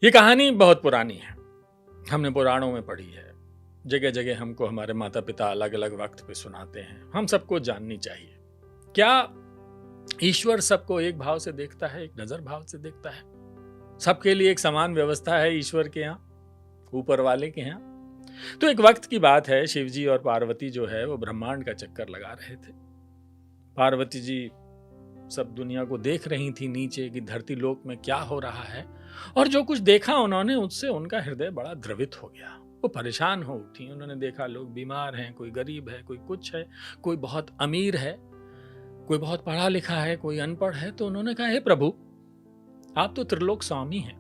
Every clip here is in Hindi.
ये कहानी बहुत पुरानी है, हमने पुराणों में पढ़ी है। जगह जगह हमको हमारे माता पिता अलग अलग वक्त पे सुनाते हैं। हम सबको जाननी चाहिए। क्या ईश्वर सबको एक भाव से देखता है, एक नजर भाव से देखता है? सबके लिए एक समान व्यवस्था है ईश्वर के यहाँ, ऊपर वाले के यहाँ? तो एक वक्त की बात है, शिवजी और पार्वती जो है वो ब्रह्मांड का चक्कर लगा रहे थे। पार्वती जी सब दुनिया को देख रही थी नीचे कि धरती लोक में क्या हो रहा है, और जो कुछ देखा उन्होंने उससे उनका हृदय बड़ा द्रवित हो गया। वो परेशान हो उठी। उन्होंने देखा लोग बीमार हैं, कोई गरीब है, कोई कुछ है, कोई बहुत अमीर है, कोई बहुत पढ़ा लिखा है, कोई अनपढ़ है। तो उन्होंने कहा, हे प्रभु, आप तो त्रिलोक स्वामी हैं,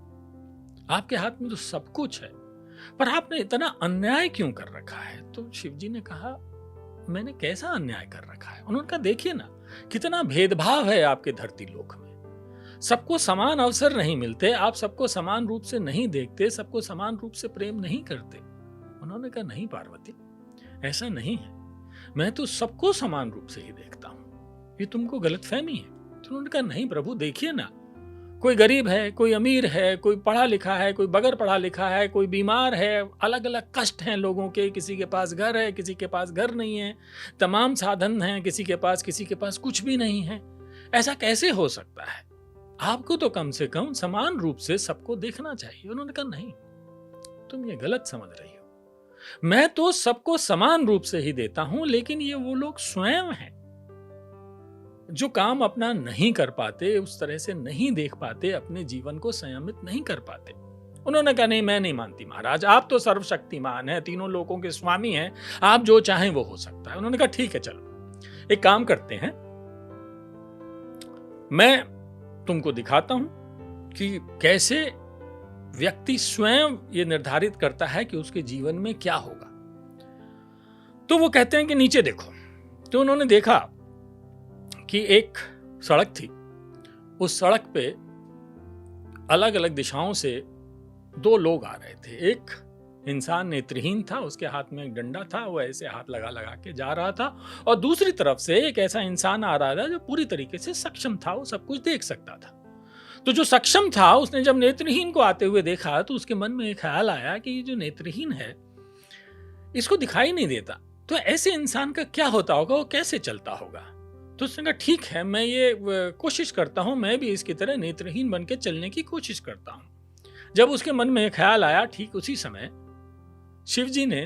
आपके हाथ में तो सब कुछ है, पर आपने इतना अन्याय क्यों कर रखा है? तो शिवजी ने कहा, मैंने कैसा अन्याय कर रखा है? उन्होंने कहा, देखिए ना, कितना भेदभाव है आपके धरती लोक में। सबको समान अवसर नहीं मिलते, आप सबको समान रूप से नहीं देखते, सबको समान रूप से प्रेम नहीं करते। उन्होंने कहा, नहीं पार्वती, ऐसा नहीं है, मैं तो सबको समान रूप से ही देखता हूं, ये तुमको गलतफहमी है। तो उन्होंने कहा, नहीं प्रभु, देखिए ना, कोई गरीब है, कोई अमीर है, कोई पढ़ा लिखा है, कोई बगैर पढ़ा लिखा है, कोई बीमार है, अलग अलग कष्ट हैं लोगों के। किसी के पास घर है, किसी के पास घर नहीं है, तमाम साधन हैं किसी के पास कुछ भी नहीं है। ऐसा कैसे हो सकता है? आपको तो कम से कम समान रूप से सबको देखना चाहिए। उन्होंने कहा, नहीं, तुम ये गलत समझ रही हो। मैं तो सबको समान रूप से ही देता हूं, लेकिन ये वो लोग स्वयं हैं जो काम अपना नहीं कर पाते, उस तरह से नहीं देख पाते, अपने जीवन को संयमित नहीं कर पाते। उन्होंने कहा, नहीं, मैं नहीं मानती महाराज, आप तो सर्वशक्तिमान हैं, तीनों लोकों के स्वामी हैं, आप जो चाहें वो हो सकता है। उन्होंने कहा, ठीक है, चलो एक काम करते हैं, मैं तुमको दिखाता हूं कि कैसे व्यक्ति स्वयं ये निर्धारित करता है कि उसके जीवन में क्या होगा। तो वो कहते हैं कि नीचे देखो। तो उन्होंने देखा कि एक सड़क थी, उस सड़क पे अलग अलग दिशाओं से दो लोग आ रहे थे। एक इंसान नेत्रहीन था, उसके हाथ में एक डंडा था, वो ऐसे हाथ लगा लगा के जा रहा था, और दूसरी तरफ से एक ऐसा इंसान आ रहा था जो पूरी तरीके से सक्षम था, वो सब कुछ देख सकता था। तो जो सक्षम था, उसने जब नेत्रहीन को आते हुए देखा तो उसके मन में एक ख्याल आया कि ये जो नेत्रहीन है, इसको दिखाई नहीं देता, तो ऐसे इंसान का क्या होता होगा, वो कैसे चलता होगा? तो उसने कहा, ठीक है, मैं ये कोशिश करता हूं, मैं भी इसकी तरह नेत्रहीन बन के चलने की कोशिश करता हूं। जब उसके मन में ख्याल आया, ठीक उसी समय शिवजी ने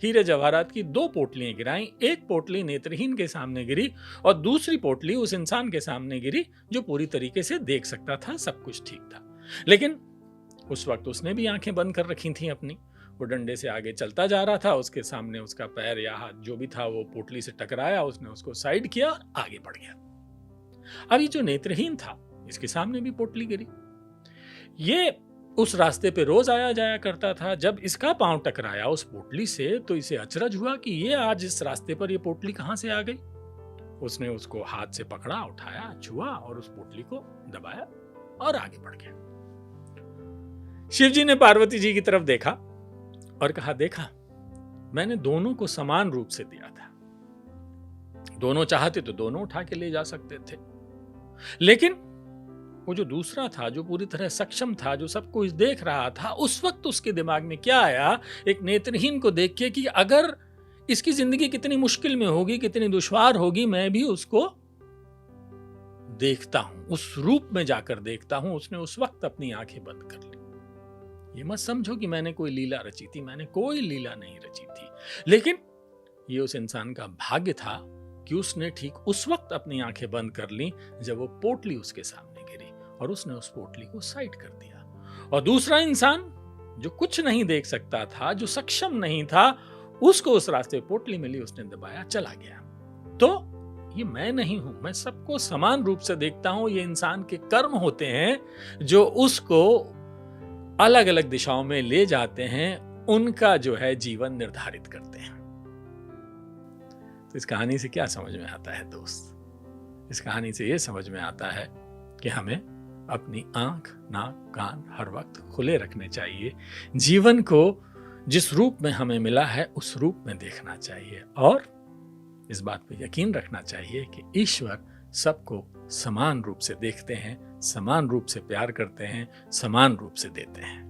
हीरे जवाहरात की दो पोटलियां गिराई। एक पोटली नेत्रहीन के सामने गिरी और दूसरी पोटली उस इंसान के सामने गिरी जो पूरी तरीके से देख सकता था, सब कुछ ठीक था। लेकिन उस वक्त उसने भी आंखें बंद कर रखी थी अपनी। वो डंडे से आगे चलता जा रहा था, उसके सामने उसका पैर या हाथ जो भी था वो पोटली से टकराया, उसने उसको साइड किया और आगे बढ़ गया। अभी जो नेत्रहीन था, इसके सामने भी पोटली गिरी। ये उस रास्ते पे रोज आया जाया करता था। जब इसका पांव टकराया उस पोटली से तो इसे अचरज हुआ कि ये आज इस रास्ते पर ये पोटली कहां से आ गई। उसने उसको हाथ से पकड़ा, उठाया, छुआ और उस पोटली को दबाया और आगे बढ़ गया। शिवजी ने पार्वती जी की तरफ देखा और कहा, देखा, मैंने दोनों को समान रूप से दिया था, दोनों चाहते तो दोनों उठा के ले जा सकते थे, लेकिन वो जो दूसरा था, जो पूरी तरह सक्षम था, जो सब कुछ देख रहा था, उस वक्त उसके दिमाग में क्या आया, एक नेत्रहीन को देख के, कि अगर इसकी जिंदगी कितनी मुश्किल में होगी, कितनी दुश्वार होगी, मैं भी उसको देखता हूं, उस रूप में जाकर देखता हूं। उसने उस वक्त अपनी आंखें बंद कर ली। ये मत समझो कि मैंने कोई लीला रची थी, मैंने कोई लीला नहीं रची थी, लेकिन ये उस इंसान का भाग्य था कि उसने ठीक उस वक्त अपनी आंखें बंद कर ली जब वो पोटली उसके सामने गिरी, और उसने उस पोटली को साइड कर दिया। और दूसरा इंसान जो कुछ नहीं देख सकता था, जो सक्षम नहीं था, उसको उस रास्ते पोटली मिली, उसने दबाया, चला गया। तो ये मैं नहीं हूं, मैं सबको समान रूप से देखता हूं। ये इंसान के कर्म होते हैं जो उसको अलग अलग दिशाओं में ले जाते हैं, उनका जो है जीवन निर्धारित करते हैं। तो इस कहानी से क्या समझ में आता है दोस्त? इस कहानी से यह समझ में आता है कि हमें अपनी आंख, नाक, कान हर वक्त खुले रखने चाहिए। जीवन को जिस रूप में हमें मिला है उस रूप में देखना चाहिए, और इस बात पे यकीन रखना चाहिए कि ईश्वर सबको समान रूप से देखते हैं, समान रूप से प्यार करते हैं, समान रूप से देते हैं।